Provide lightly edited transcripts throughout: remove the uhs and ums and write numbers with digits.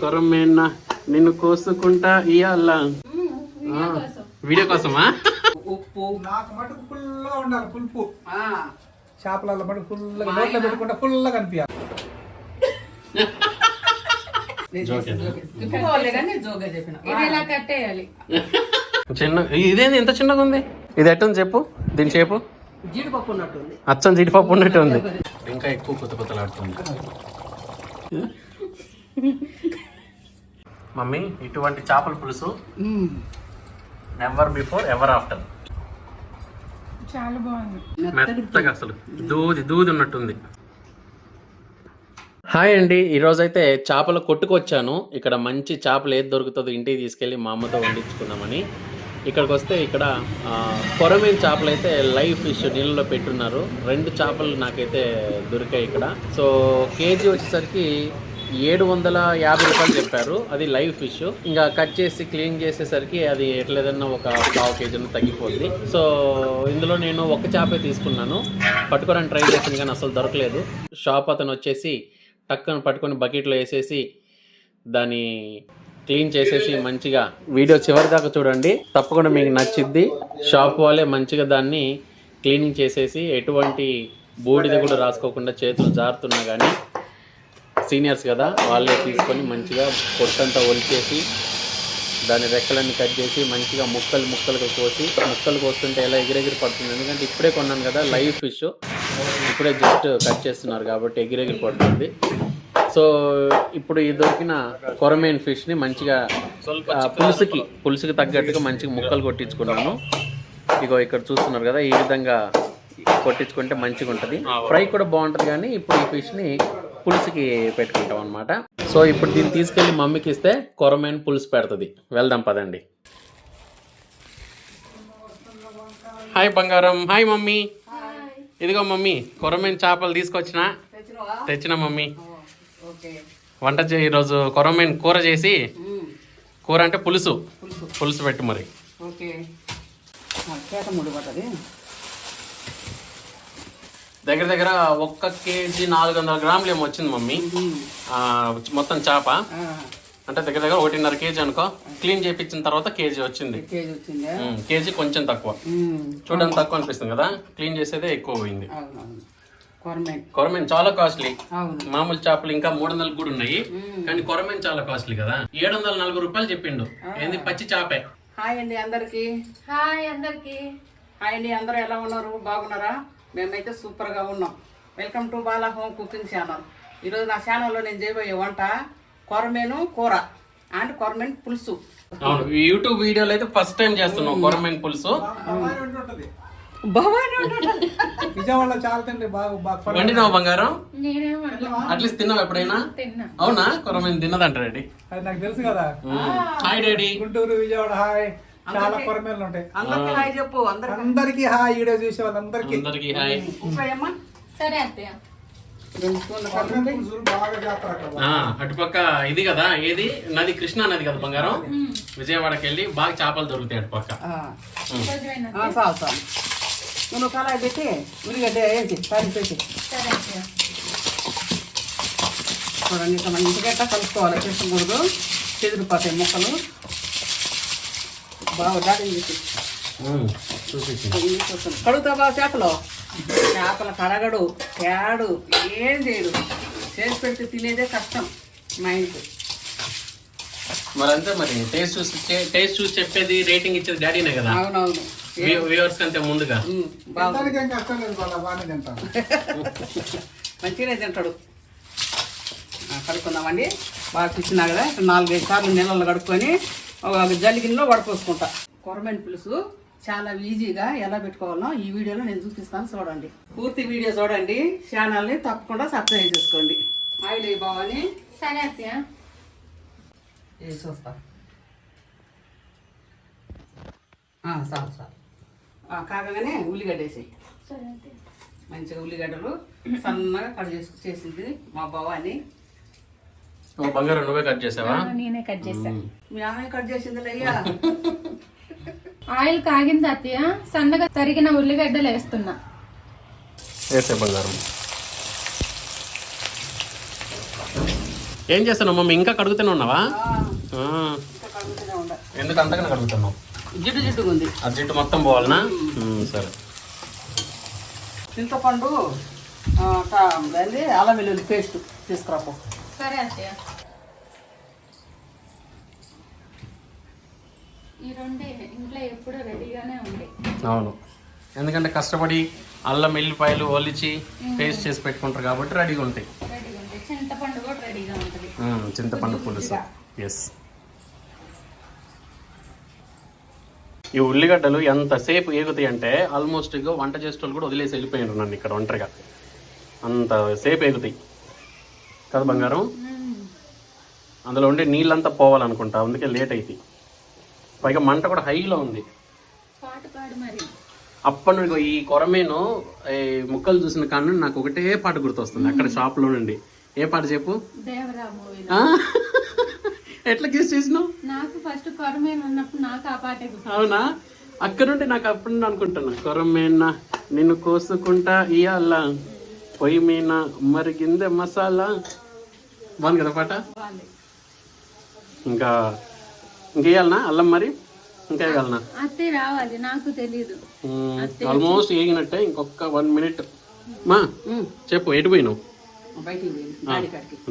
కొరమేన్న నిన్ను కోసుకుంటా ఇయ్యాల వీడియో కోసమా? ఉప్పు నాకు మటుకు ఫుల్గా ఉండాలి. పులుపు చేపలలో మటుకు ఫుల్గా నోట్లో పెట్టుకుంటే ఫుల్గా కనిపించాలి. చిన్న ఇదేంది ఎంత చిన్నగా ఉంది? ఇది ఎట్టుంది చెప్పు, దీని షేపు జీడిపప్పు ఉన్నట్టుంది. అచ్చం జీడిపప్పు ఉన్నట్టు ఉంది. ఇంకా ఎక్కువ కొత్త కొత్తలాడుతుంది. మమ్మీ ఇటువంటి చేపల పులుసు నెవర్ బిఫోర్ ఎవర్ ఆఫ్టర్. చాలా బాగుంది, మెత్తగా అసలు దూది ఉన్నట్టుంది. హాయ్ అండి, ఈరోజైతే చేపల కొట్టుకొచ్చాను. ఇక్కడ మంచి చేపలు ఏది దొరుకుతుందో ఇంటికి తీసుకెళ్ళి మా అమ్మతో వండించుకున్నామని ఇక్కడికి వస్తే ఇక్కడ కొరమేను చేపలు అయితే లైవ్ ఫిష్ నీళ్ళలో పెట్టున్నారు. 2 చేపలు నాకైతే దొరికాయి ఇక్కడ. సో కేజీ వచ్చేసరికి 750 రూపాయలు చెప్పారు. అది లైవ్ ఫిష్. ఇంకా కట్ చేసి క్లీన్ చేసేసరికి అది ఎట్లేదన్నా ఒక 1/2 కేజీ తగ్గిపోద్ది. సో ఇందులో నేను ఒక చేపే తీసుకున్నాను. పట్టుకోవడానికి ట్రై చేసాను కానీ అసలు దొరకలేదు. షాప్ అతను వచ్చేసి టక్కన పట్టుకొని బకెట్లో వేసేసి దాన్ని క్లీన్ చేసేసి మంచిగా వీడియో చివరి దాకా చూడండి, తప్పకుండా మీకు నచ్చిద్ది. షాప్ వాళ్ళే మంచిగా దాన్ని క్లీనింగ్ చేసేసి ఎటువంటి బూడిద కూడా రాసుకోకుండా చేతులు జారుతున్నా కానీ సీనియర్స్ కదా వాళ్ళే తీసుకొని మంచిగా పొట్టంతా ఒలిచేసి దాని రెక్కలన్నీ కట్ చేసి మంచిగా ముక్కలుగా కోసి, ముక్కలు కోస్తుంటే ఎలా ఎగిరెగిరి పడుతుంది. ఎందుకంటే ఇప్పుడే కొన్నాను కదా లైవ్ ఫిష్, ఇప్పుడే జస్ట్ కట్ చేస్తున్నారు కాబట్టి ఎగిరెగిరి పడుతుంది. సో ఇప్పుడు ఈ దొరికిన కొరమేన్ ఫిష్ని మంచిగా పులుసుకి తగ్గట్టుగా మంచిగా ముక్కలు కొట్టించుకున్నాను. ఇగో ఇక్కడ చూస్తున్నారు కదా, ఈ విధంగా కొట్టించుకుంటే మంచిగా ఉంటుంది. ఫ్రై కూడా బాగుంటుంది కానీ ఇప్పుడు ఈ ఫిష్ని పులుసుకి పెట్టుకుంటాం అనమాట. సో ఇప్పుడు దీన్ని తీసుకెళ్ళి మమ్మీకి ఇస్తే కొరమేన్ పులుసు పెడుతుంది. వెళ్దాం పదండి. హాయ్ బంగారం. Hi mummy. ఇదిగో మమ్మీ కొరమేన్ చేపలు తెచ్చిన మమ్మీ. వంట ఈరోజు కొరమేన్ కూర చేసి, కూర అంటే పులుసు పెట్టు మరి. దగ్గర 1 కేజీ 400 గ్రాములు ఏమో వచ్చింది మమ్మీ మొత్తం చేప. అంటే దగ్గర 1.5 కేజీ అనుకో. క్లీన్ చేయించిన తర్వాత కేజీ వచ్చింది. కేజీ కొంచెం తక్కువ, చూడడానికి తక్కువ అనిపిస్తుంది కదా, క్లీన్ చేసేదే ఎక్కువ పోయింది. కొరమేన్ చాలా కాస్ట్లీ. మామూలు చేపలు ఇంకా 300 కూడా ఉన్నాయి కానీ కొరమేన్ చాలా కాస్ట్లీ కదా. 740 రూపాయలు చెప్పిండు. ఏంది పచ్చి చేపే. హాయ్ అండి అందరికి. హాయ్ అండి, అందరూ ఎలా ఉన్నారు? బాగున్నారా? మేమైతే సూపర్గా ఉన్నాం. Welcome to Bala home cooking channel. ఈరోజు నా ఛానల్లో నేను చేయబోయే వంట కొరమేను కూర అండ్ కొరమేన్ పులుసు. అవును, యూట్యూబ్ వీడియోలో అయితే ఫస్ట్ టైం చేస్తున్నాం కొరమేన్ పులుసు. విజయవాడలో చాలా తిండి బాగా వండినావు బంగారం? అట్లీస్ట్ తిన్నావు ఎప్పుడైనా? అవునా? కొరమేన్ తిన్నదంటారండి, అది నాకు తెలుసు కదా. Hi daddy. Guntur, Vijayawada hi. చాలా కొరమేన్లు ఉంటాయి. అందరికి హాయ్ చెప్పు. అందరికి హాయ్. వీడియో చూసే వాళ్ళందరికీ హాయ్. సరే అత్తయ్య. అటుపక్క ఇది కదా, ఏది నది? కృష్ణా నది కదా బంగారం. విజయవాడకి వెళ్ళి బాగా చేపలు దొరుకుతాయి అటుపక్క. నువ్వు కళాయి పెట్టి ఉల్లిగడ్డ ఏంటి పైన పెట్టి చూడండి. ఇట్లా మన ఇంటిగట్ట కలుపుకోవాలి, పెట్టకూడదు, చెదిరిపోతాయి ముక్కలు. బాగా దాడి కడుగుతా బాగా చేపలు కడగడు, తేడు, ఏం చేయడు. చేసి పెడితే తినేదే కష్టం మా ఇంటికి. మరి అంతే, మరి టేస్ట్ చూసి చెప్పేది, రేటింగ్ ఇచ్చేది డాడీనే కదా. అవునవును, వ్యూవర్స్ కంటే ముందుగా మంచిగానే తింటాడు. కడుక్కుందామండి. బాగా తెచ్చినా కదా 4-5 సార్లు నీళ్ళలో కడుక్కొని ఒక జల్లి గిన్నెలో వడపోసుకుంటా. కొరమేన్ పులుసు చాలా ఈజీగా ఎలా పెట్టుకోవాలో ఈ వీడియోలో నేను చూపిస్తాను, చూడండి. పూర్తి వీడియో చూడండి. ఛానల్ని తప్పకుండా సబ్స్క్రైబ్ చేసుకోండి. ఆయిల్ బావని. సరే అత్తయ్య. వేసి వస్తా. చాలు కాగానే ఉల్లిగడ్డ వేసి, మంచిగా ఉల్లిగడ్డలు సన్నగా కట్ చేసింది మా బావాని. బంగారం నువ్వే కట్ చేసావా? నేనే కట్ చేశాను. మీ అమ్మాయి కట్ చేసింది అయ్యా. ఆయిల్ కాగింది అత్తయ్య. సన్నగా తరిగిన ఉల్లిగడ్డలు వేస్తున్నా. వేసే బంగారం. ఏం చేస్తున్నావు మమ్మీ? ఇంకా కడుగుతూనే ఉన్నావా? ఇంకా కడుగుతూనే ఉండ. ఎందుకు అంతకన్నా కడుగుతున్నావు? జిడ్డు జిడ్డుగా ఉంది. ఆ జిడ్డు మొత్తం పోవాలనా? సరే. చింతపండు దాన్ని అల్లం వెల్లుల్లి పేస్ట్ తీసుకురాపో. సరే అత్తయ్య. ఈ రెండే ఇంట్లో ఎప్పుడూ రెడీగానే ఉంది. అవును, ఎందుకంటే కష్టపడి అల్లం ఎల్లిపాయలు ఒలిచి పేస్ట్ చేసి పెట్టుకుంటారు కాబట్టి రెడీగా ఉంటాయి. రెడీగా ఉంది. చింతపండు కూడా రెడీగా ఉంటుంది. చింతపండు పులుసు. ఎస్. ఈ ఉల్లిగడ్డలు ఎంతసేపు ఏగుతాయి అంటే ఆల్మోస్ట్ వంట చేసేటోళ్ళు కూడా వదిలేసి వెళ్ళిపోయినారు నన్ను ఇక్కడ ఒంటరిగా. అంత సేపు ఏగుతాయి కదా బంగారం. అందులో ఉండే నీళ్ళంతా పోవాలనుకుంటా, అందుకే లేట్ అవుతాయి. పైగా మంట కూడా హైలో ఉంది. అప్పటి నుండి ఈ కొరమేను ఈ ముక్కలు చూసిన కాడ నుండి నాకు ఒకటే పాట గుర్తొస్తుంది అక్కడ షాప్లో నుండి. ఏ పాట చెప్పు? ఎట్లా గెస్ చేసినావు? నాకు ఫస్ట్ కొరమేను ఉన్నప్పుడు నాకు ఆ పాటే గుర్తు. అవునా? అక్కడ నుండి నాకు అప్పటి నుండి అనుకుంటున్నా, కొరమేనా నిన్ను కోసుకుంటా ఇయ్యాల పొయ్యి మీన మరిగిందే మసాలా. బాగుంది కదా పాట. ఇంకా ఇంకేయాలనా అల్లం? మరి ఇంకా వేయాలనా? అత్తే రావాలి, నాకు తెలీదు. ఆల్మోస్ట్ వేగినట్టే. ఇంకొక 1 minute. మా చెప్పు, ఎటు పోయినావు?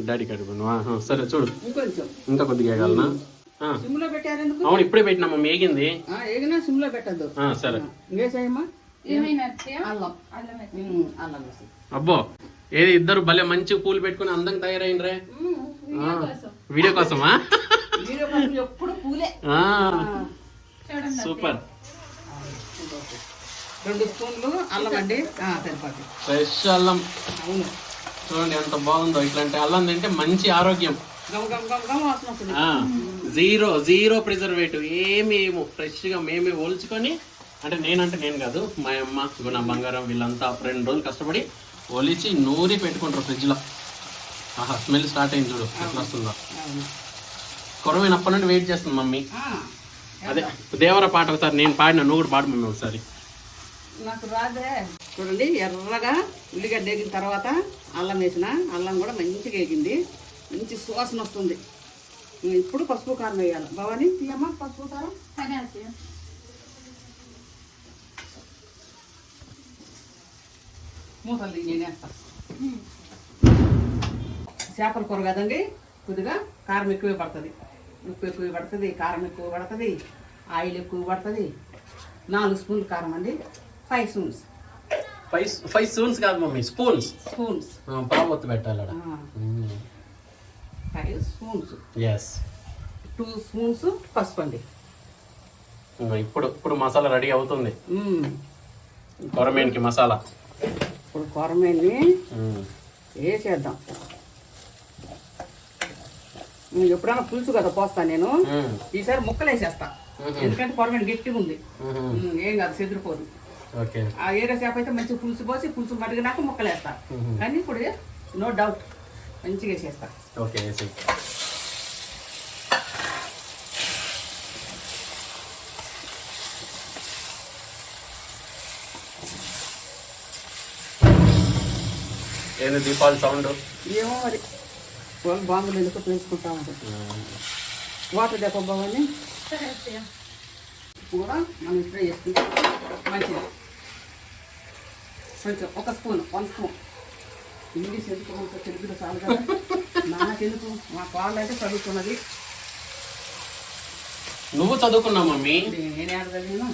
డాడీ కాడికి పోయినావా? సరే చూడు, ఇంకా కొద్దిగా వేయాలనా? సిమ్లో పెట్టారెందుకు? అవును, ఇప్పుడే పెట్టినా మమ్మీ. వేగింది. ఏగినా సిమ్లో పెట్టద్దు. సరే. వేసాయమ్మా. అబ్బో, ఏది ఇద్దరు భలే మంచి పూలు పెట్టుకుని అందంగా తయారైనరే. వీడియో కోసమా? ఎప్పుడు పూలే. సూపర్. 2 స్పూన్లు అల్లం అండి, సరిపోతుంది. ఫ్రెష్ అల్లం. అవును, చూడండి ఎంత బాగుందో. ఇట్లాంటి అల్లం తింటే మంచి ఆరోగ్యం. జీరో ప్రిజర్వేటివ్ ఏమి ఫ్రెష్ గా మేమే ఒలుచుకొని, అంటే నేను కాదు, మా అమ్మ నా బంగారం వీళ్ళంతా 2 రోజులు కష్టపడి ఒలిచి నూరి పెట్టుకుంటారు ఫ్రిడ్జ్ లో. ఆహా, స్మెల్ స్టార్ట్ అయింది చూడు ఎట్లా వస్తుందో. కొరమైనప్పటి నుండి వెయిట్ చేస్తుంది మమ్మీ. అదే దేవర పాట ఒకసారి నేను పాడిన, నువ్వు కూడా పాడు మమ్మీ ఒకసారి. నాకు రాదే. చూడండి, ఎర్రగా ఉల్లిగడ్డ వేగిన తర్వాత అల్లం వేసిన, అల్లం కూడా మంచిగా వేగింది, మంచి సువాసన వస్తుంది. ఇప్పుడు పసుపు కారం వేయాలి. భవాని తీయమ్మా పసుపు కారం. మూతలు నేను వేస్తాను. చేపల కూర కదండి, కొద్దిగా కారం ఎక్కువే పడుతుంది, ఉప్పు ఎక్కువ పడుతుంది, కారం ఎక్కువ పడుతుంది, ఆయిల్ ఎక్కువ పడుతుంది. 4 స్పూన్లు కారం అండి. 5 స్పూన్స్. 5 స్పూన్స్ కాదు మమ్మీ, స్పూన్స్. పావొత్తు పెట్టాలి. 5 స్పూన్స్. 2 స్పూన్స్ పసుపు అండి. ఇప్పుడు మసాలా రెడీ అవుతుంది. కొరమేన్కి మసాలా. ఇప్పుడు కొరమేన్ని వేసేద్దాం. ఎప్పుడైనా పులుసు కదా పోస్తాను నేను, ఈసారి ముక్కలు వేసేస్తా. ఎందుకంటే కొరమేను గట్టిగా ఉంది, ఏం కాదు, చెదిరిపోదు. ఆ ఏరే చేప అయితే మంచిగా పులుసు పోసి, పులుసు మరిగినాక ముక్కలు వేస్తా. కానీ ఇప్పుడు నో డౌట్ మంచిగా వేసేస్తా. ఏంది దీపావళి సౌండ్? ఏమో మరి, వాళ్ళు బాంబులు ఎందుకు పేసుకుంటా ఉంటారు. వాటర్ చెప్పబోవని కూడా మనం ఇప్పుడే చేసుకుంటే మంచిది. కొంచెం 1 స్పూన్, 1 స్పూన్. ఇంగ్లీష్ ఎందుకు తెలుగులో చాలు కదా, నాకెందుకు, మా వాళ్ళు అయితే చదువుతున్నది. నువ్వు చదువుకున్నావు మమ్మీ? నేనే చదివాను.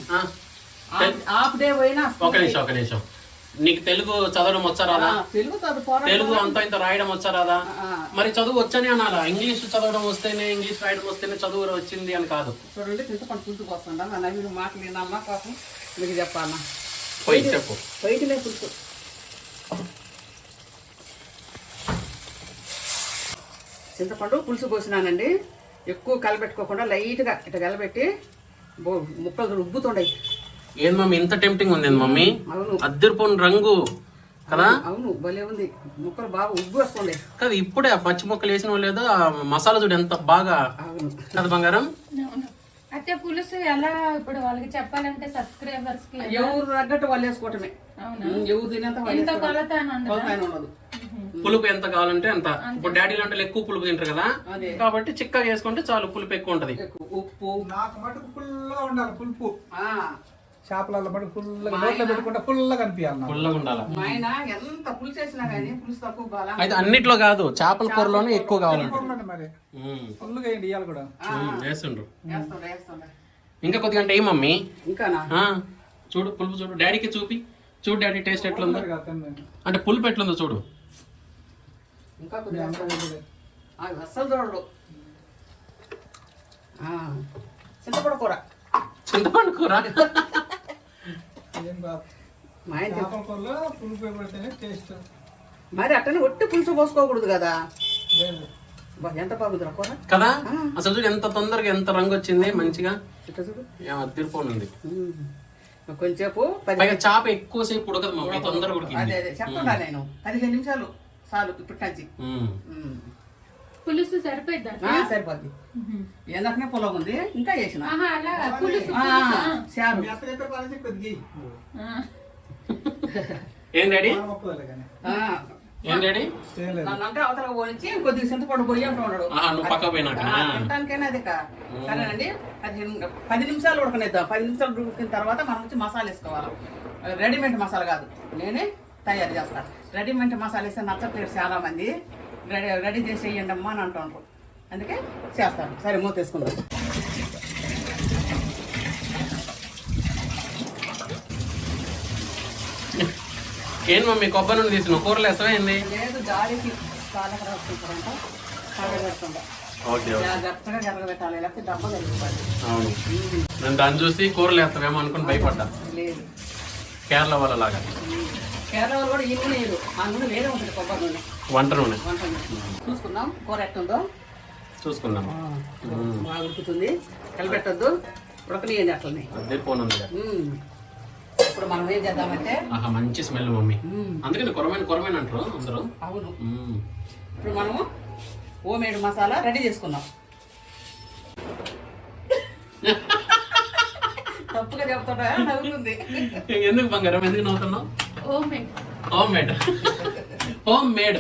హాఫ్ డే పోయినా. ఒక నిమిషం. నీకు తెలుగు చదవడం వచ్చా రాదా? తెలుగు అంత ఇంత రాయడం వచ్చా రాదా? మరి చదువు వచ్చని అనాలా? ఇంగ్లీష్ చదవడం వస్తేనే, ఇంగ్లీష్ రాయడం వస్తేనే చదువు వచ్చింది అని కాదు. చూడండి, చింతపండు పులుసు పోస్తుందా, నా నవ్వులు మాటలు వినాలన్నా కోసం మీకు చెప్పాలన్నా. చెప్పు. బయటలే పులుసు. చింతపండు పులుసు పోసినానండి. ఎక్కువ కలబెట్టుకోకుండా లైట్గా ఇట్లా కలబెట్టి ముక్కలు ఉబ్బుతుండయి. ఏం మమ్మీ ఇంత టెంప్టింగ్ ఉంది మమ్మీ? అద్దరిపోని రంగు కదా. అవును, భలే ఉంది. ముక్కలు బాగా ఉబ్బు వస్తుండే కదా. ఇప్పుడే ఆ పచ్చి ముక్కలు వేసిన లేదు, ఆ మసాలా చూడు ఎంత బాగా కదా బంగారం. అయితే పులుసు ఎలా ఇప్పుడు వాళ్ళకి చెప్పాలంటే సబ్స్క్రైబర్స్ కి ఎవరు తగ్గట్టు వాళ్ళు వేసుకోవటమే. ఎవరు తినేంత కొలత ఉండదు. పులుపు ఎంత కావాలంటే అంత. ఇప్పుడు డాడీ లాంటి ఎక్కువ పులుపు తింటారు కదా, కాబట్టి చిక్కగా చేసుకుంటే చాలు, పులుపు ఎక్కువ ఉంటది. ఉప్పు నాకు మటుకు ఫుల్గా ఉండాలి పులుపు. చేపలలో మటుకు ఫుల్గా నోట్లో పెట్టుకుంటే ఫుల్గా కనిపించాలి నాకు. పుల్లగా ఉండాలి. మా ఆయన ఎంత పులుసు వేసినా కానీ పులుసు తక్కువ కావాలా. అయితే అన్నిట్లో కాదు, చేపల కూరలోనే ఎక్కువ కావాలంటే చూడండి మరి ఫుల్గా వేయండి ఇవాళ కూడా. వేస్తుండ్రు. వేస్తుండే ఇంకా కొద్దిగా అంటే ఏ మమ్మీ ఇంకానా చూడు పులుపు చూడు, డాడీకి చూపి చూడు డాడీ టేస్ట్ ఎట్లుందో, తినండి. అంటే పులుపు ఎట్లుందో చూడు. ఇంకా కొద్దిగా అస్సలు చూడడు. చింతపండు కూర. చింతపండు కూర ఏం కాదు. మా ఆయన చేపల కూరలో పులుపు పెడితేనే టేస్ట్. మరి అట్టనే ఒట్టి పులుసు పోసుకోకూడదు కదా. లేదు ఎంత బాగుందిరా కూర కదా, అసలు చూడు ఎంత తొందరగా ఎంత రంగు వచ్చింది మంచిగా. ఇట్లా చూడు తిరిపోనుంది. కొంచెంసేపు పైగా చేప ఎక్కువసేపు ఉడకదు మమ్మీ, తొందరగా ఉడికింది. అదే చెప్తున్నా నేను 15 నిమిషాలు చాలు ఇప్పుడు కంచి. పులుసు సరిపోద్దా? సరిపోద్ది. ఎందుకనే పొలం ఉంది ఇంకా చేసిన అలా పులుసు చారు. ఎక్కడెక్కడ పని కొద్దిగా ఏం డాడీ, మొక్కలే కానీ ఏం డాడీ, చేయలేదు. నన్ను అంటే అవతల పోయించి కొద్దిగా చింతపండు పోయి అంటూ ఉన్నాడు. నువ్వు పక్క పోయినాక తినడానికైనా అది సరేనండి. 10 నిమిషాలు ఉడకనిద్దాం. 10 నిమిషాలు ఉడికిన తర్వాత మనం వచ్చి మసాలా వేసుకోవాలి. రెడీమేడ్ మసాలా కాదు, నేనే తయారు చేస్తాను. రెడీమేడ్ మసాలా వేస్తే నచ్చట్లేదు చాలా మంది. రెడీ చేసి వేయండి అమ్మా అని అంటుంటారు, అందుకే చేస్తాను. సరే మూత వేసుకుందాం. ఏం మమ్మీ కొబ్బరి నుండి తీసిన కూరలు వేస్తావా ఏంది? లేదు గాలికి పాలక రాసుకుంటారంట, కడగబెట్టుకుంటా. జాగ్రత్తగా జరగబెట్టాలి, లేకపోతే డబ్బా కలిగిపోయింది. అవును, నేను దాన్ని చూసి కూరలు వేస్తావేమో అనుకుని భయపడ్డా. లేదు, కేరళ వాళ్ళలాగా. కేరళ వాళ్ళు కూడా ఈ నూనె వేయరు, ఆ నూనె వేరే ఉంటుంది, కొబ్బరి నూనె. వంట నూనె వంట నూనె. చూసుకుందాం కూర ఎట్టుందో. చూసుకుందాం. బాగా ఉడుకుతుంది, కలిపెట్టద్దు, ఉడకనియండి అట్లనే. అదే ఫోన్ ఉంది. ఇప్పుడు మనం ఏం చేద్దామంటే మంచి స్మెల్ మమ్మీ, అందుకని కొరమైన అంటారు అందరూ. అవును, ఇప్పుడు మనము హోమ్మేడ్ మసాలా రెడీ చేసుకుందాం. తప్పుగా చెప్తాడా నవ్వుతుంది. ఎందుకు బంగారం, ఎందుకు నవ్వుతున్నావు? Home made home made home made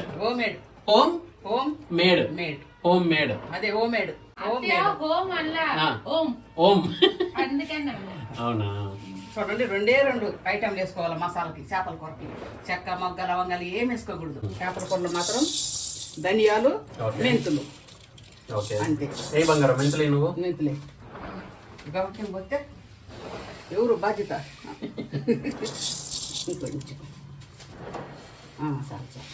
home home made made home made అదే హోమ్ మేడ్. హోమ్ అలా హోమ్ హోమ్ అందుకని అవునా. చూడండి, 2 ఐటెంలు వేసుకోవాలి మసాలాకి. చేపల కూరకి చెక్క, మొగ్గ, లవంగాలు ఏం వేసుకోకూడదు. చేపల కూరలో మాత్రం ధనియాలు, మెంతులు అంతే. ఏ బంగారం మెంతులే నువ్వు? మెంతులే కాబట్టి పోతే ఎవరు బాధ్యత. ఇంకొంచెం చాలు చాలు,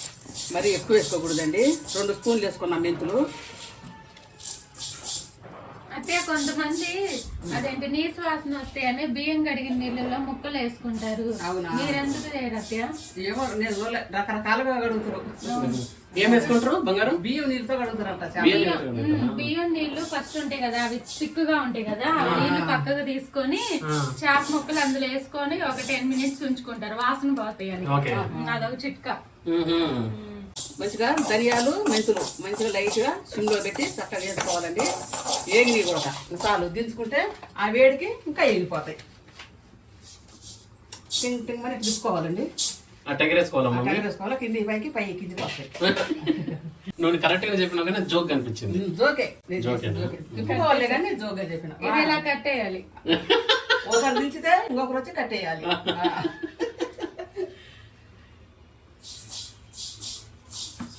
మరి ఎక్కువ వేసుకోకూడదండి. 2 స్పూన్లు వేసుకున్నాం మెంతులు. అంటే కొంతమంది అదేంటి నీసు వాసన వస్తాయని బియ్యం కడిగిన నీళ్ళలో ముక్కలు వేసుకుంటారు. అవునా? మీరెందుకు చేయరు అత్తయ్య? ఏమో నేను రకరకాలుగా కడుగుతారు. ఏం వేసుకుంటారు బంగారం? బియ్యం నీళ్ళతో కడుగుతారంట. బియ్యం నీళ్లు ఫస్ట్ ఉంటాయి కదా, అవి చిక్కుగా ఉంటాయి కదా, ఆ నీళ్లు పక్కకు తీసుకొని చేప ముక్కలు అందులో వేసుకొని ఒక 10 మినిట్స్ ఉంచుకుంటారు, వాసన పోతాయి అని. అదొక చిట్కా. మంచిగా ధనియాలు, మెంతులు మంచిగా లైట్గా సిమ్లో పెట్టి చక్కగా వేసుకోవాలండి. ఏగినాయి కూడా చాలు, దించుకుంటే ఆ వేడికి ఇంకా ఏగిపోతాయి. టింగ్ టింగ్ అని తీసుకోవాలండి. ఎగరేసుకోవాలి, కింది పైకి పై కింది వస్తాయి. నువ్వు కరెక్ట్ గా చెప్పినా కానీ జోక్ కనిపించింది. జోకే తిప్పుకోవాలి కానీ జోకే చెప్పిన. ఇది ఇలా కట్టేయాలి, ఒకరు దించితే ఇంకొకరు వచ్చి కట్టేయాలి.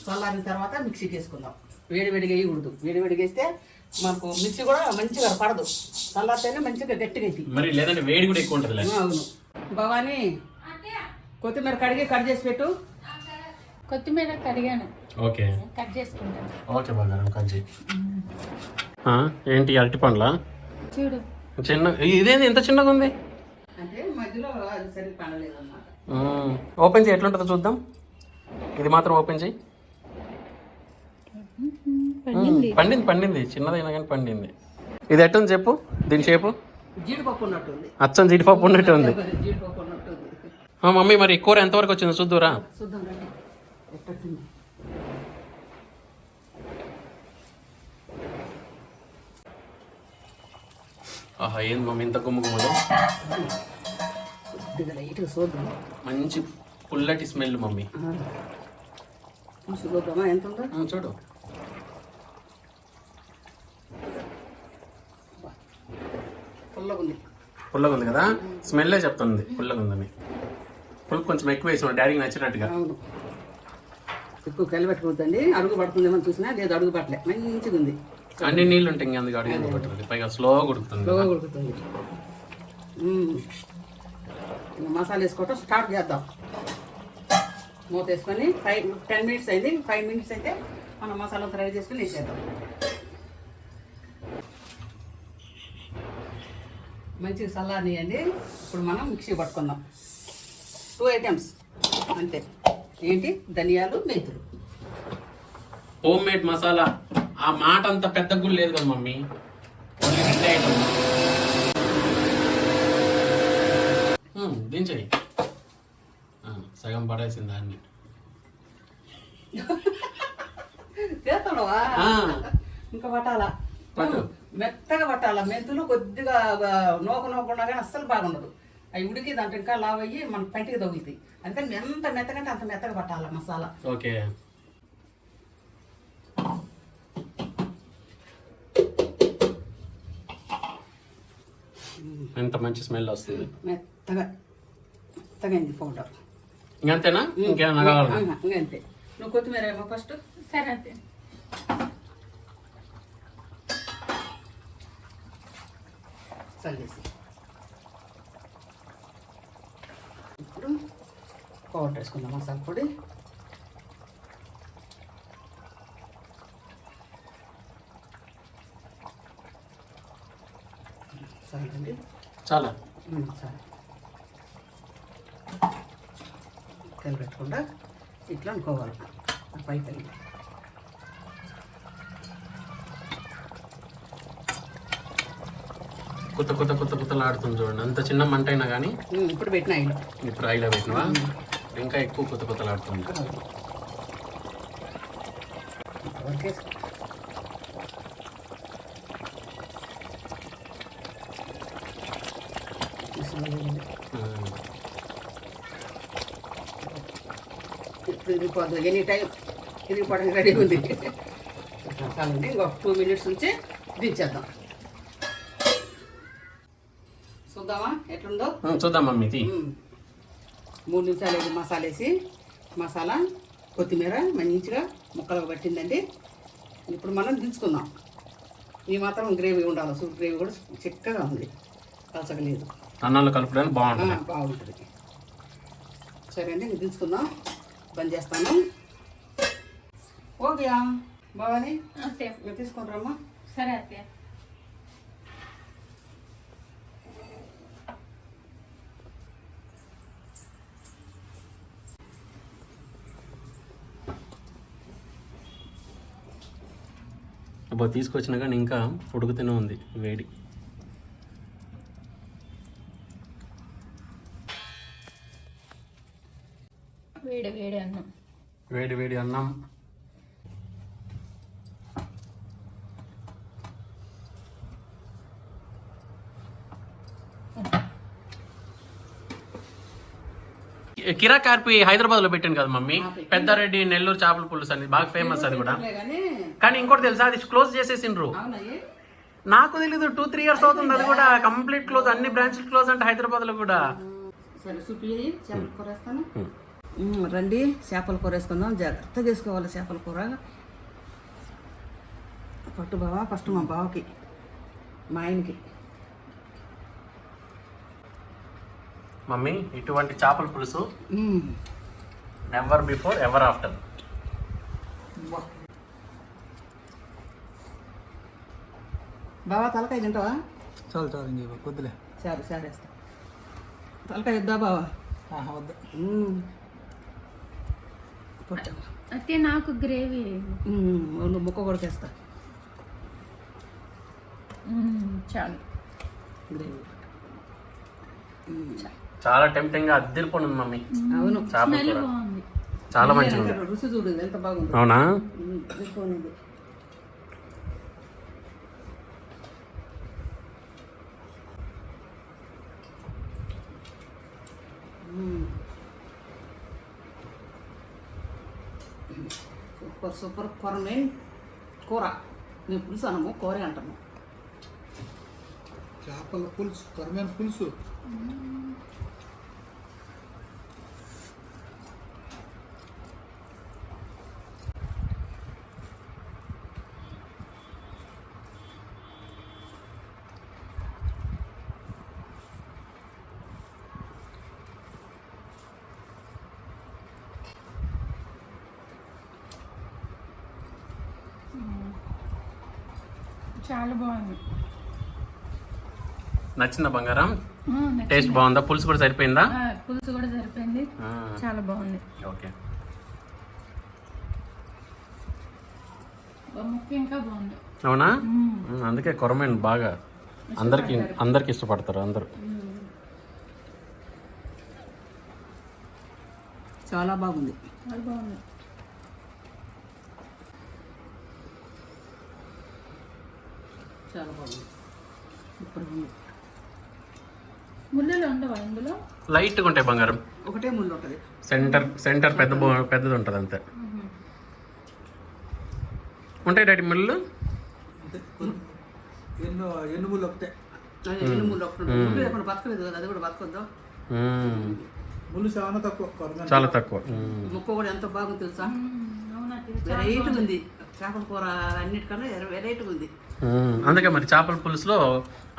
చల్లారిన తర్వాత మిక్సీకి వేసుకుందాం. వేడివేడిగా వేయకూడదు, వేడివేడిగా వేస్తే మనకు మిక్సీ కూడా మంచిగా పడదు. చల్లారితేనే మంచిగా గట్టిగా అవుతుంది. మరి లేదంటే వేడి కూడా ఎక్కువ ఉంటుంది. అవును. భవానీ, కొత్తిమీర కడిగి కట్ చేసి పెట్టు. కొత్తిమీర కడిగాను, ఓకే కట్ చేసుకుంటాను. ఓకే బంగారం కట్ చేయి. ఏంటి అరటి పండ్లా? చూడు చిన్న, ఇదేంది ఎంత చిన్నగా ఉంది? అంటే మధ్యలో అది సరిగ్గా పండలేదు అన్నమాట. ఓపెన్ చేయి, ఎట్లుంటుందో చూద్దాం. ఇది మాత్రం ఓపెన్ చేయి. పండింది చిన్నదైనా కానీ పండింది. ఇది ఎట్టుంది చెప్పు, దీని షేపు? జీడిపప్పు ఉన్నట్టుంది. అచ్చం జీడిపప్పు ఉన్నట్టు ఉంది. జీడిపప్పు ఉన్నట్టుంది. మమ్మీ మరి కూర ఎంతవరకు వచ్చిందో చూద్దురా. చూద్దాం రండి ఎట్టొచ్చింది. ఆహా, ఏంది మమ్మీ ఇంత గుమ్మగుమ్మలు? కొద్దిగా లైట్గా చూద్దాం. మంచి పుల్లటి స్మెల్ మమ్మీ. పులుసు చూద్దామా ఎంత ఉందో. చూడు పుల్లగా ఉంది. పుల్లగా ఉంది కదా, స్మెల్లే చెప్తుంది పుల్లగా ఉందని. పులుపు కొంచెం ఎక్కువ వేసాం డాడీకి నచ్చినట్టుగా. అవును, ఎక్కువ కలిపెట్టుకోవద్దండి, అడుగు పడుతుందేమో చూసినా లేదు, అడుగు పట్టలే, మంచిగా ఉంది. అన్ని నీళ్ళు ఉంటాయి ఇంకా అందుకు అడుగు పడుతుంది, పైగా స్లోగా ఉడుకుతుంది. స్లోగా ఉడుకుతుంది. ఇంకా మసాలా వేసుకోవటం స్టార్ట్ చేద్దాం. మూత వేసుకొని 10 మినిట్స్ అయింది. 5 మినిట్స్ అయితే మనం మసాలా ఫ్రై చేసుకొని వేసేద్దాం. మంచిగా చల్లారనియండి. ఇప్పుడు మనం మిక్సీ పట్టుకుందాం. 2 ఐటమ్స్ అంతే. ఏంటి, ధనియాలు, మెంతులు. Home made masala. ఆ మాట అంత పెద్ద గుళ్ళు లేదు కదా మమ్మీ, ఓన్లీ 2 ఐటమ్. దించేయి. సగం పడేసింది దాన్ని. చేస్తాడవా? ఇంకా పట్టాలా, పట్టు. మెత్తగా పట్టాలా. మెంతులు కొద్దిగా నోకుండా కానీ అస్సలు బాగుండదు. అవి ఉడికి దాంట్లో ఇంకా లావ్ అయ్యి మన పంటికి తగులుతాయి. అందుకని ఎంత మెత్తగంటే అంత మెత్తగా పట్టాలా మసాలా. ఓకే. ఎంత మంచి స్మెల్ వస్తుంది. మెత్తగా మెత్తగైంది పౌడర్. ఇంకంతేనా, ఇంకేమన్నా కావాలా? ఇంకంతే. నువ్వు కొత్తిమీర ఏమో ఫస్ట్. సరే అంతే. చల్లేసి ఇప్పుడు పౌడర్ వేసుకుందాం, మసాలా పొడి. సరేనండి, చాలా సరే. కలిపెట్టకుండా ఇట్లా అనుకోవాలి పైకి. కొత్త కొత్త కొత్త కొత్తలాడుతుంది చూడండి. అంత చిన్న మంట అయినా కానీ ఇప్పుడు పెట్టిన ఆయిల్. ఇప్పుడు ఆయిల్ పెట్టినవా, ఇంకా ఎక్కువ కొత్త కొత్తలాడుతుంది. ఇప్పుడు ఇరిగిపోతుంది, ఎనీ టైం ఇరిగిపోవడానికి రెడీ ఉంది. చాలండి, ఇంకొక 2 మినిట్స్ నుంచి దించేద్దాం. చూద్దామా ఎట్లుందో. చూద్దాం మమ్మీ. 3 నిమిషాలు వేసి మసాలా వేసి, మసాలా కొత్తిమీర మంచిగా ముక్కలకు పట్టిందండి. ఇప్పుడు మనం దించుకుందాం. ఈ మాత్రం గ్రేవీ ఉండాలి. సూప్ గ్రేవీ కూడా చిక్కగా ఉంది, పలచగా లేదు. అన్నాలు కలుపుడానికి బాగుంటుంది. బాగుంటుంది. సరే అండి, ఇంక దించుకుందాం. బంద్ చేస్తాను. ఓకే బాగానే అంతే. తీసుకొని రమ్మా. సరే అంతే. అబ్బా తీసుకొచ్చినా కానీ ఇంకా ఉడుకుతూనే ఉంది వేడి. వేడి వేడి అన్నం. వేడి వేడి అన్నం. కిరా కార్పి హైదరాబాద్ లో పెట్టాను కదా మమ్మీ, పెద్దారెడ్డి నెల్లూరు చేపల పులుసు అని బాగా ఫేమస్ అది కూడా. కానీ ఇంకోటి తెలుసా, అది క్లోజ్ చేసేసిండ్రు. నాకు తెలీదు, 2-3 ఇయర్స్ అవుతుంది అది కూడా కంప్లీట్ క్లోజ్. అన్ని బ్రాంచ్లు క్లోజ్ అంటే హైదరాబాద్ లో కూడా. సరే చూపి, చేపల కూర వేస్తాను. రండి, చేపల కూర వేసుకుందాం. జాగ్రత్తగా చేసుకోవాలి చేపల కూర. పట్టు బావ, ఫస్ట్ మా బావకి, మా ఆయనకి. మమ్మీ ఇటువంటి చేపల పులుసు నెవర్ బిఫోర్ ఎవర్ ఆఫ్టర్. బావా తలకాయ తింటావా? చాలు చాలు, ఇంక కొద్దిలే. సరే సరే వేస్తా. తలకాయ ఇద్దా బావా? వద్దు. పొట్టమ్మ అయితే నాకు గ్రేవీ నువ్వు ముక్క కొడికేస్తా. చాలు. గ్రేవీ చాలా టెంప్టింగ్ గా అద్దరిపోయింది మమ్మీ. అవును, చేపల కూర బాగుంది. చాలా మంచిగా ఉంది. రుచి చూడు ఎంత బాగుంది. అవునా? అదిరిపోయింది. సూపర్ సూపర్ కొరమేన్ కూర. మేము పులుసు అనము, కూరే అంటాము. చేపల పులుసు, కొరమేను పులుసు. చాలా బాగుంది. నచ్చిందా బంగారం? టేస్ట్ బాగుందా? పులుసు కూడా సరిపోయిందా? పులుసు కూడా సరిపోయింది, చాలా బాగుంది. ఓకే, ముక్క ఇంకా బాగుంది. అవునా? అందుకే కొరమేను బాగా అందరికి ఇష్టపడతారు అందరూ. చాలా బాగుంది. చాలా బాగుంది. చాలా బాగుంది. సూపర్ ఉంది. ముళ్ళలు ఉండవా ఇందులో? లైట్గా ఉంటాయి బంగారం. ఒకటే ముళ్ళు ఉంటుంది. సెంటర్ పెద్దది ఉంటుంది అంతే. ఉంటాయి డాడీ ముళ్ళు? ఎన్ని ముళ్ళు ఒకటే. ఎన్ని ముళ్ళు ఒకటి ఉంటుంది. ముళ్ళు ఎప్పుడు బతకలేదు కదా, అది కూడా బతకొద్దాం. ముళ్ళు చాలా తక్కువ కొరమేను. చాలా తక్కువ. ముక్క కూడా ఎంత బాగుంది తెలుసా? అవునా? వెరైటీగా ఉంది. చేపల కూర అన్నిటికన్నా వెరైటీగా ఉంది. అందుకే మరి చేపల పులుసులో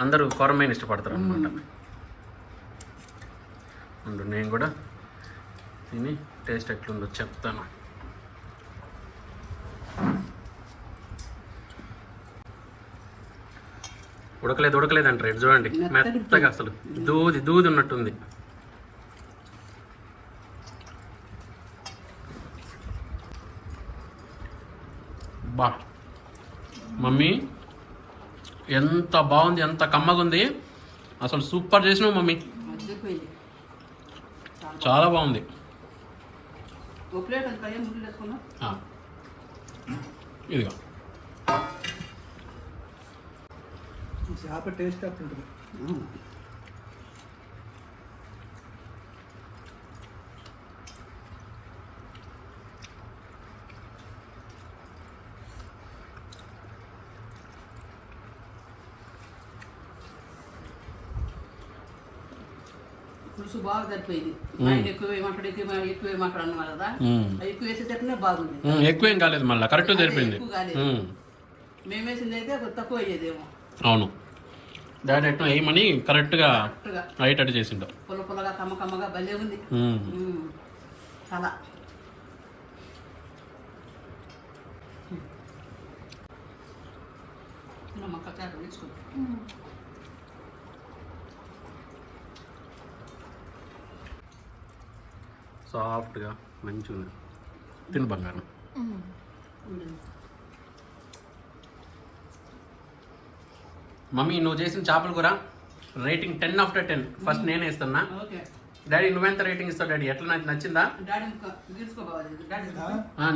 అందరూ కొరమేను ఇష్టపడతారు అనమాట. నేను కూడా తిని టేస్ట్ ఎట్లుందో చెప్తాను. ఉడకలేదు అంటారు. ఇది చూడండి, మెత్తగా అసలు దూది ఉన్నట్టుంది. బా మమ్మీ, ఎంత బాగుంది, ఎంత కమ్మగుంది అసలు. సూపర్ చేసినావు మమ్మీ, చాలా బాగుంది. ఒక ప్లేట్ అంత ముళ్ళు వేసుకున్నా. ఇదిగో చేప టేస్ట్ అట్లుంటుంది. పులుసు బాగా సరిపోయింది. ఎక్కువ ఏమంటాడు అన్నమాట కదా, ఎక్కువ వేసేసరికి బాగుంది. ఎక్కువేం కాలేదు, మళ్ళీ కరెక్ట్ సరిపోయింది. ఎక్కువ కాలేదు. మేము వేసింది అయితే తక్కువ అయ్యేదేమో. అవును, డాడీ ఎట్లా వేయమని కరెక్ట్గా రైట్ చేసిండు. పుల్లగా కమ్మగా భలే ఉంది. చాలా మొక్క తీసుకో. సాఫ్ట్గా మంచిగా ఉంది. తిను బంగారం. మమ్మీ, నువ్వు చేసిన చేపల కూర రేటింగ్ 10/10. ఫస్ట్ నేనే ఇస్తున్నా. డాడీ నువ్వెంత రేటింగ్ ఇస్తావు డాడీ? ఎట్లా నచ్చిందా?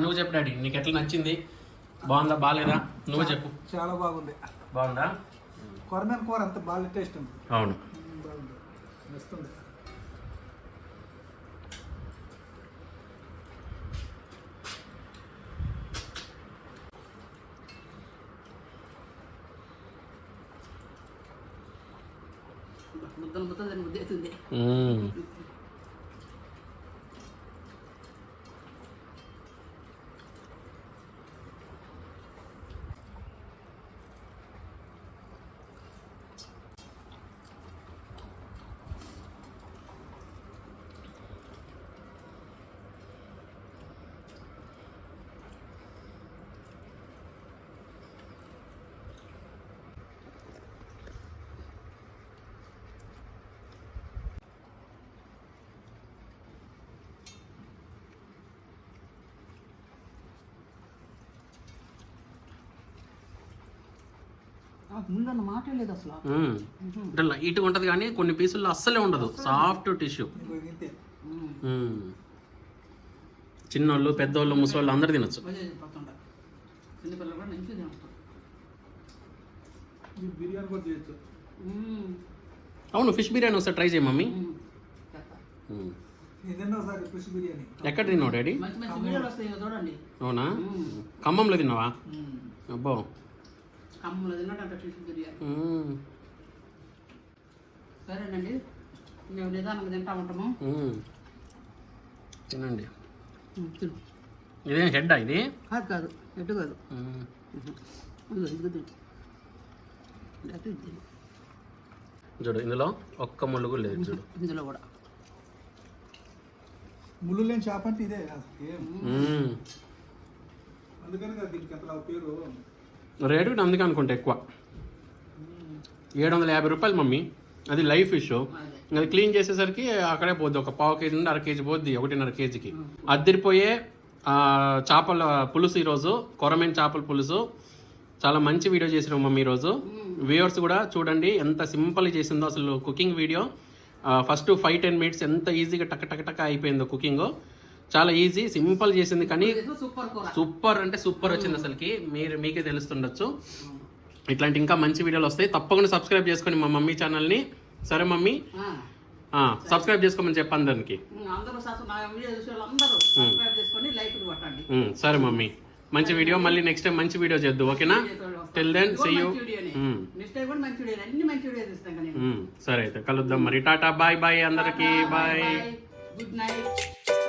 నువ్వు చెప్పు డాడీ, నీకు ఎట్లా నచ్చింది? బాగుందా బాగాలేదా? నువ్వు చెప్పు. చాలా బాగుంది. బాగుందా? కొరమేను కూర అంత బాగా టేస్ట్ ఉంది. అవును, బాగుంది, వస్తుంది. ముద్దలు ముద్దేస్తుంది. ముందన్న మాట లేదు అసలు. అంటే లైట్ ఉంటుంది కానీ కొన్ని పీసుల్లో అస్సలే ఉండదు. Soft tissue. చిన్నోళ్ళు, పెద్దోళ్ళు, ముసలోళ్ళు అందరు తినొచ్చు. బిర్యానీ కూడా చేయొచ్చు. అవును, ఫిష్ బిర్యానీ ఒకసారి ట్రై చేయి మమ్మీ. ఏదైనా ఒకసారి ఫిష్ బిర్యానీ ఎక్కడ తిన్నావు డాడీ? మంచి మంచి వీడియోలు వస్తాయి చూడండి. అవునా? ఖమ్మంలో తిన్నావా? అబ్బో, ఖమ్మంలో తిన్నట్టు ఫిష్ బిర్యానీ. సరేనండి, మేము నిదానంగా తింటా ఉంటాము. తినండి. తిను. ఇదేం హెడ్డా ఇది? కాదు కాదు, ఎటు కాదు. ఇదిగో తిను. చూడు, ఇందులో ఒక్క ముళ్ళు లేదు. చూడు, ఇందులో కూడా ముళ్ళు లేని చేప అంటే ఇదే అందుకని కదా దీనికి ఎంత పేరు. రేటు అందుకే అనుకుంటా ఎక్కువ. 750 రూపాయలు మమ్మీ. అది లైవ్ ఫిష్. అది క్లీన్ చేసేసరికి అక్కడే పోద్ది. ఒక పావు కేజీ నుండి 1/2 కేజీ పోద్ది, 1.5 కేజీకి. అద్దరిపోయే చేపల పులుసు ఈరోజు, కొరమేను చేపల పులుసు. చాలా మంచి వీడియో చేసినాం మమ్మీ ఈరోజు. వ్యూవర్స్ కూడా చూడండి ఎంత సింపుల్ చేసిందో అసలు కుకింగ్ వీడియో. ఫస్ట్ 5-10 మినిట్స్ ఎంత ఈజీగా టక్ టక్ టక్ అయిపోయిందో కుకింగ్. చాలా ఈజీ, సింపుల్ చేసింది, కానీ సూపర్ అంటే సూపర్ వచ్చింది అసలుకి. మీకే తెలుస్తుండొచ్చు. ఇట్లాంటి ఇంకా మంచి వీడియోలు వస్తాయి. తప్పకుండా సబ్స్క్రైబ్ చేసుకోండి మా మమ్మీ ఛానల్ని. సరే మమ్మీ, సబ్స్క్రైబ్ చేసుకోమని చెప్పండి దానికి. సరే మమ్మీ, మంచి వీడియో. మళ్ళీ నెక్స్ట్ టైం మంచి వీడియో చేద్దాం, ఓకేనా? Till then see you. సరే అయితే కలుద్దాం మరి. టాటా, బాయ్ బాయ్ అందరికి. Bye, good night.